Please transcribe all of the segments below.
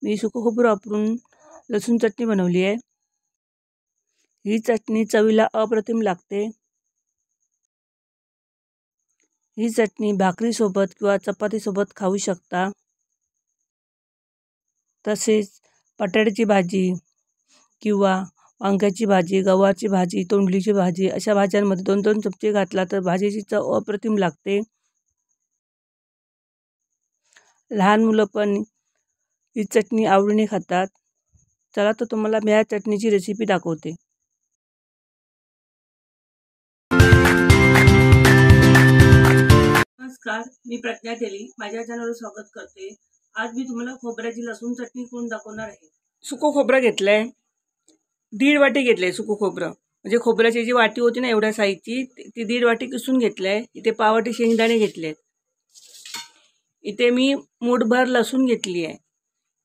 मी सुकं खोबरं वापरून लसूण चटणी बनवली आहे। ही चटणी चवीला अप्रतिम लागते। ही चटणी भाकरीसोबत किंवा चपातीसोबत खाऊ शकता। तसेच बटाट्याची भाजी किंवा वांग्याची भाजी, गवारची भाजी, तोंडलीची भाजी अशा भाज्यांमध्ये 2-2 चमचे घातला तर भाजीची चव अप्रतिम लागते। लहान मुलं पण ही चटणी आवडीने खातात। चला तर तुम्हाला मी या चटणीची रेसिपी दाखवते। नमस्कार, मी प्रज्ञा तेली माझ्या चॅनलवर स्वागत करते। आज मी तुम्हाला खोबऱ्याची लसूण चटणी करून दाखवणार आहे। सुकं खोबरं घेतलंय, 1.5 वाटी घेतलंय सुकं खोबरं। म्हणजे खोबऱ्याची जी वाटी होती ना एवढ्या साईजची ती 1.5 वाटी किसून घेतलंय। इथे पाववाटी शेंगदाणे घेतलेत। इथे मी मूठभर लसूण घेतली आहे।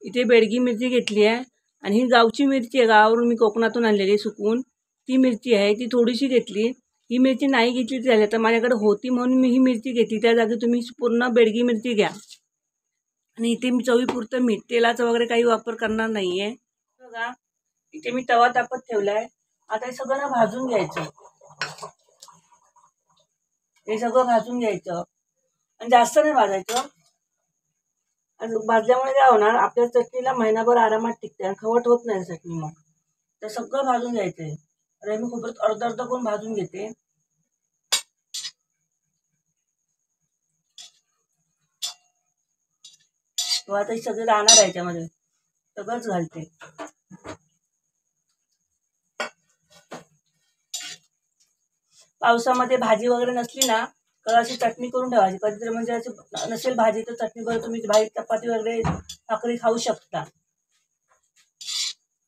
इथे बेडगी मिरची घेतली आहे आणि ही गावची मिरची आहे, गावावरून मी कोकणातून आणलेली सुकून ती मिरची आहे, ती थोडीशी घेतली। ही मिरची नाही घेतली झाली तर माझ्याकडे होती म्हणून मी ही मिरची घेतली, त्या जागी तुम्ही पूर्ण बेडगी मिरची घ्या। आणि इथे मी चवीपुरतं मीठ, तेलाचा वगैरे काही वापर करणार नाहीये। बघा इथे मी तवा तापत ठेवलाय। आता हे सगळं ना भाजून घ्यायचं। हे सगळं भाजून घ्यायचं आणि जास्त नाही भाजायचं। आणि भाजल्यामुळे काय होणार, आपल्या चटणीला महिनाभर आरामात टिकते आणि खवट होत नाही चटणी। मग तर सगळं भाजून घ्यायचंय। अरे मी खूपच अर्धा करून भाजून घेते। तो आता हे सगळं राहणार आहे याच्यामध्ये, सगळंच घालते। पावसामध्ये भाजी वगैरे नसली ना तर अशी चटणी करून ठेवायची। कधीतरी म्हणजे अशी नसेल भाजी तर चटणी बरोबर तुम्ही भाजी चपाती वगैरे भाकरी खाऊ शकता।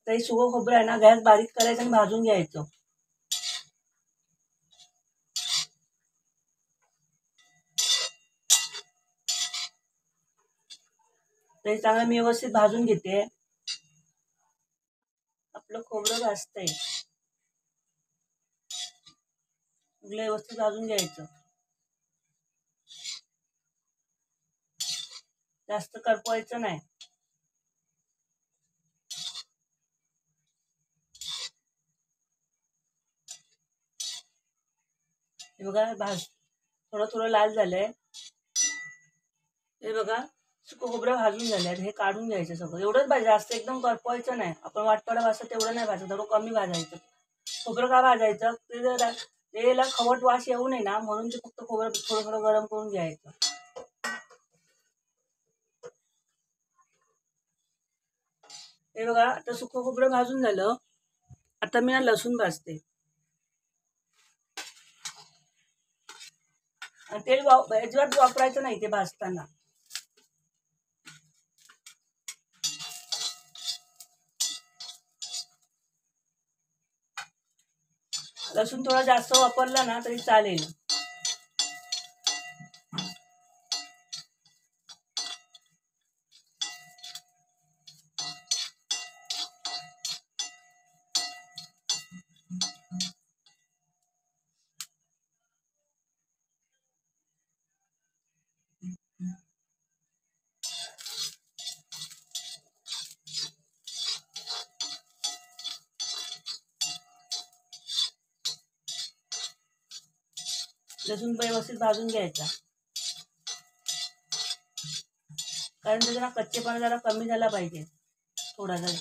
तर हे सुकं खोबरं आहे ना गॅस बारीक करायचं आणि भाजून घ्यायचं। ते चांगलं मी व्यवस्थित भाजून घेते। आपलं खोबरं भाजतंय, व्यवस्थित भाजून घ्यायचं। जास्त करपवायचं नाही। हे बघा थोडं लाल झालंय। हे बघा सुकं खोबरं भाजून झालंय। हे काढून घ्यायचं सगळं, एवढंच भाजायचं, जास्त एकदम करपवायचं नाही। आपण वाटपाडा भाजतो तेवढं नाही भाजायचं, थोडं कमी भाजायचं। खोबरं का भाजायचं, तेला खवट वास येऊ नये ना म्हणून ते फक्त खोबरं थोडं गरम करून घ्यायचं। हे बघा आता सुकं खोबरं भाजून झालं। आता मी ना लसूण भाजते। तेल अजिबात वापरायचं नाही ते भाजताना। लसूण थोडा जास्त वापरला ना तरी चालेल। लसूण व्यवस्थित भाजून घ्यायचा, कारण त्याचा कच्चेपणा जरा कमी झाला पाहिजे थोडासा।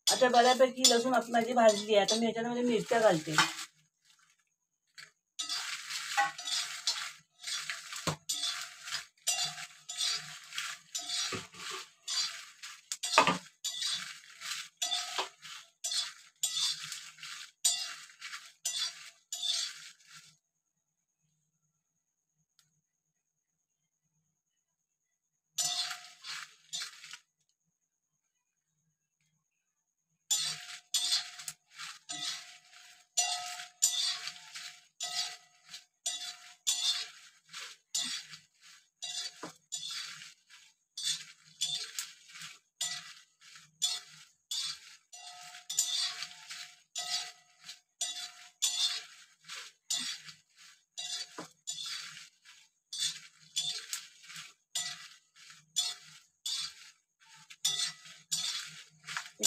आता बऱ्यापैकी लसूण माझी भाजली आहे। आता मी याच्यामध्ये मिरच्या घालते।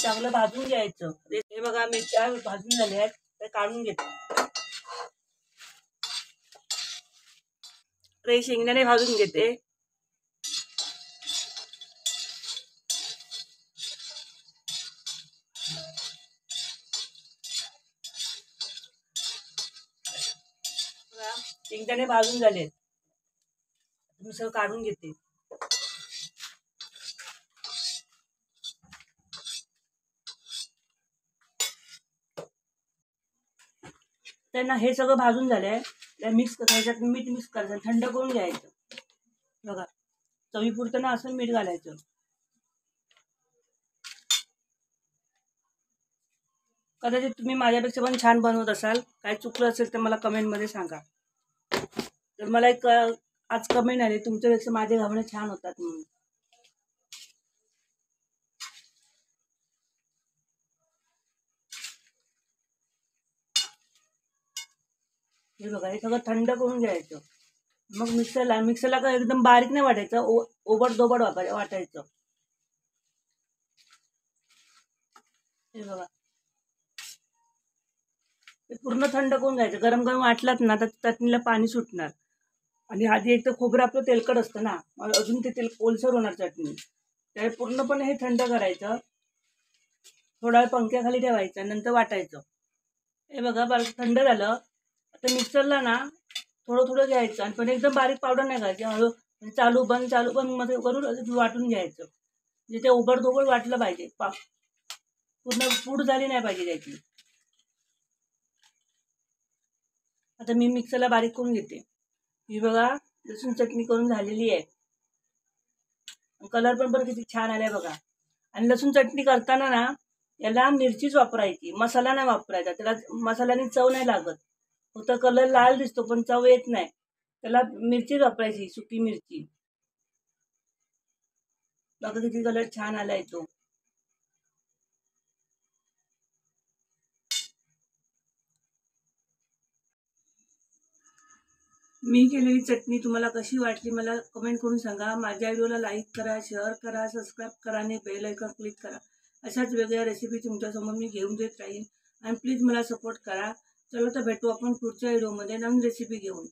चांगलं भाजून घ्यायचं. हे बघा मिरच्या भाजून झाल्या आहेत, ते काढून घेते. शेंगदाणे भाजून घेते. शेंगदाणे भाजून झाले, मी सगळं काढून घेते. त्यांना हे सगळं भाजून झालंय, मिक्स करायचं, मीठ मिक्स करायचं, थंड करून घ्यायचं. बघा चवीपुरतं ना असं मीठ घालायचं. कदाचित तुम्ही माझ्यापेक्षा पण छान बनवत असाल. काय चुकलं असेल तर मला कमेंटमध्ये सांगा. तर मला एक आज कमेंट आली, तुमच्यापेक्षा माझे घावणे छान होतात म्हणून. हे बघा हे सगळं थंड करून घ्यायचं. मग मिक्सरला काय एकदम बारीक नाही वाटायचं, ओबड दोबड वाटायचं. हे बघा ते पूर्ण थंड करून घ्यायचं. गरम गरम वाटलात ना तर चटणीला पाणी सुटणार. आणि आधी एक तर खोबरं आपलं तेलकट असतं ना, अजून ते तेल ओलसर होणार चटणी. त्यामुळे पूर्णपणे हे थंड करायचं. थोडा वेळ पंख्याखाली ठेवायचं, नंतर वाटायचं. हे बघा थंड झालं. आता मिक्सरला ना थोडं थोडं घ्यायचं आणि पण एकदम बारीक पावडर नाही करायची. हळू चालू बंद मध्ये करून वाटून घ्यायचं. म्हणजे ते ओबडधोबड वाटलं पाहिजे, पूर्ण पूड झाली नाही पाहिजे त्याची. आता मी मिक्सरला बारीक करून घेते. ही बघा लसूण चटणी करून झालेली आहे. कलर पण किती छान आलाय बघा. आणि लसूण चटणी करताना ना याला मिरचीच वापरायची, मसाला नाही वापरायचा. त्याला मसाल्याने चव नाही लागत, फक्त कलर लाल दिसतो पण चव येत नाही. त्याला मिरचीच वापरायची, सुकी मिरची. बघा किती कलर छान आलाय तो. मी केलेली चटणी तुम्हाला कशी वाटली मला कमेंट करून सांगा. माझ्या व्हिडिओला लाईक करा, शेअर करा, सबस्क्राईब करा आणि बेल आयकॉन क्लिक करा. अशाच वेगळ्या रेसिपी तुमच्यासमोर मी घेऊन देत राहीन. आणि प्लीज मला सपोर्ट करा. चला तर भेटू आपण पुढच्या व्हिडिओमध्ये नवीन रेसिपी घेऊन.